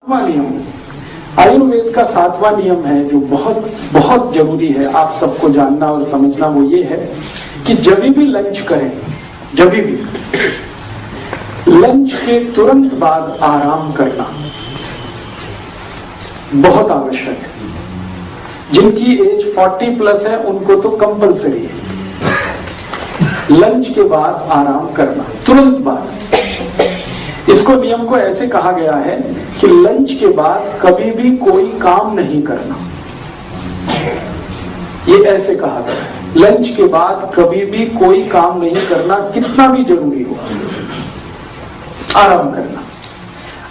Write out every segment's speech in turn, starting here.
नियम आयुर्वेद का 7वां नियम है जो बहुत बहुत जरूरी है आप सबको जानना और समझना। वो ये है कि जब भी लंच करें, जब भी लंच के तुरंत बाद आराम करना बहुत आवश्यक है। जिनकी एज 40 प्लस है उनको तो कंपलसरी है लंच के बाद आराम करना, तुरंत बाद। इसको नियम को ऐसे कहा गया है कि लंच के बाद कभी भी कोई काम नहीं करना। ये ऐसे कहा गया है, लंच के बाद कभी भी कोई काम नहीं करना, कितना भी जरूरी हो, आराम करना।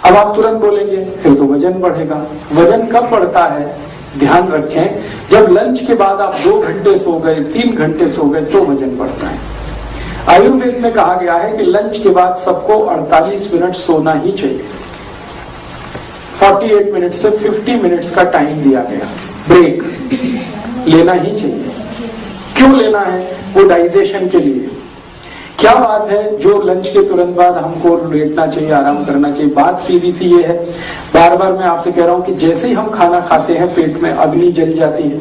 अब आप तुरंत बोलेंगे फिर तो वजन बढ़ेगा। वजन कब बढ़ता है? ध्यान रखें, जब लंच के बाद आप 2 घंटे सो गए, 3 घंटे सो गए तो वजन बढ़ता है। आयुर्वेद में कहा गया है कि लंच के बाद सबको 48 मिनट सोना ही चाहिए। 48 मिनट से 50 मिनट्स का टाइम दिया गया, ब्रेक लेना ही चाहिए। क्यों लेना है? वो डाइजेशन के लिए। क्या बात है जो लंच के तुरंत बाद हमको लेटना चाहिए, आराम करना चाहिए? बात सीधी सी ये है, बार बार मैं आपसे कह रहा हूं कि जैसे ही हम खाना खाते हैं पेट में अग्नि जल जाती है।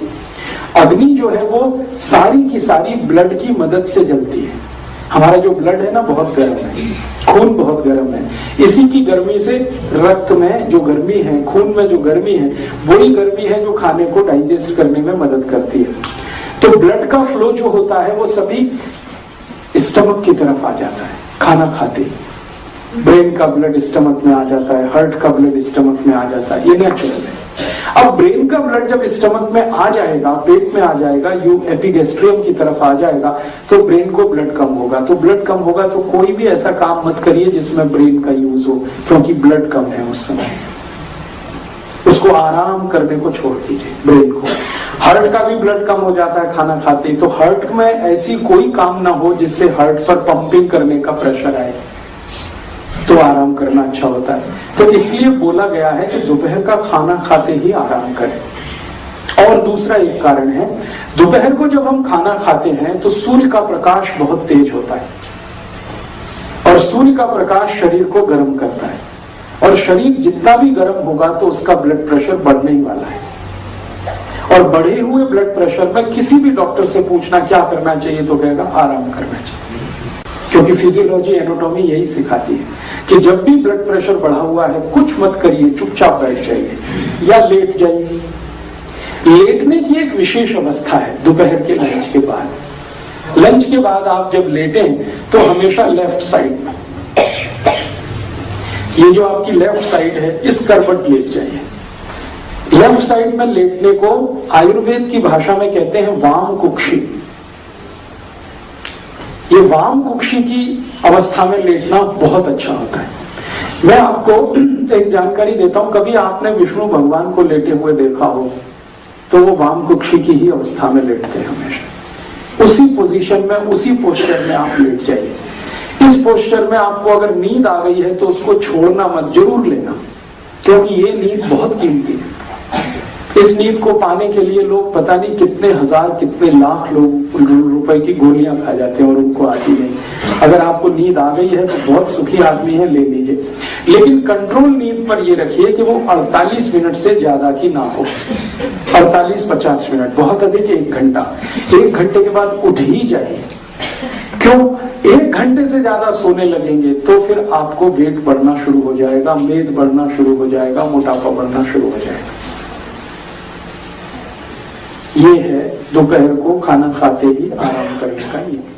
अग्नि जो है वो सारी की सारी ब्लड की मदद से जलती है। हमारा जो ब्लड है ना बहुत गर्म है, खून बहुत गर्म है। इसी की गर्मी से रक्त में जो गर्मी है, खून में जो गर्मी है, वही गर्मी है जो खाने को डाइजेस्ट करने में मदद करती है। तो ब्लड का फ्लो जो होता है वो सभी स्टमक की तरफ आ जाता है खाना खाते ही। ब्रेन का ब्लड स्टमक में आ जाता है, हार्ट का ब्लड स्टमक में आ जाता है, ये नेचुरल है। अब ब्रेन का ब्लड जब स्टमक में आ जाएगा, पेट में आ जाएगा, यू एपिगेस्ट्रियम की तरफ आ जाएगा, तो ब्रेन को ब्लड कम होगा। तो ब्लड कम होगा तो कोई भी ऐसा काम मत करिए जिसमें ब्रेन का यूज हो, क्योंकि ब्लड कम है उस समय। उसको आराम करने को छोड़ दीजिए ब्रेन को। हार्ट का भी ब्लड कम हो जाता है खाना खाते ही, तो हार्ट में ऐसी कोई काम ना हो जिससे हार्ट पर पंपिंग करने का प्रेशर आए, तो आराम करना अच्छा होता है। तो इसलिए बोला गया है कि दोपहर का खाना खाते ही आराम करें। और दूसरा एक कारण है, दोपहर को जब हम खाना खाते हैं तो सूर्य का प्रकाश बहुत तेज होता है और सूर्य का प्रकाश शरीर को गर्म करता है, और शरीर जितना भी गर्म होगा तो उसका ब्लड प्रेशर बढ़ने ही वाला है। और बढ़े हुए ब्लड प्रेशर में किसी भी डॉक्टर से पूछना क्या करना चाहिए तो कहेगा आराम करना चाहिए, क्योंकि फिजियोलॉजी एनाटॉमी यही सिखाती है कि जब भी ब्लड प्रेशर बढ़ा हुआ है कुछ मत करिए, चुपचाप बैठ जाइए या लेट जाइए। लेटने की एक विशेष अवस्था है दोपहर के लंच के बाद। लंच के बाद आप जब लेटें तो हमेशा लेफ्ट साइड में, ये जो आपकी लेफ्ट साइड है इस करवट लेट जाइए। लेफ्ट साइड में लेटने को आयुर्वेद की भाषा में कहते हैं वाम कुक्षी। ये वाम कुक्षी की अवस्था में लेटना बहुत अच्छा होता है। मैं आपको एक जानकारी देता हूं, कभी आपने विष्णु भगवान को लेटे हुए देखा हो तो वो वाम कुक्षी की ही अवस्था में लेटते हैं हमेशा। उसी पोजीशन में, उसी पोस्चर में आप लेट जाइए। इस पोस्चर में आपको अगर नींद आ गई है तो उसको छोड़ना मत, जरूर लेना, क्योंकि ये नींद बहुत कीमती है। इस नींद को पाने के लिए लोग पता नहीं कितने हजार, कितने लाख लोग रुपए की गोलियां खा जाते हैं और उनको आती नहीं। अगर आपको नींद आ गई है तो बहुत सुखी आदमी है, ले लीजिए, लेकिन कंट्रोल नींद पर ये रखिए कि वो 48 मिनट से ज्यादा की ना हो। 48-50 मिनट, बहुत अधिक 1 घंटा। 1 घंटे के बाद उठ ही जाइए। क्यों? 1 घंटे से ज्यादा सोने लगेंगे तो फिर आपको वेट बढ़ना शुरू हो जाएगा, मेद बढ़ना शुरू हो जाएगा, मोटापा बढ़ना शुरू हो जाएगा। ये है दोपहर को खाना खाते ही आराम करने का नियम।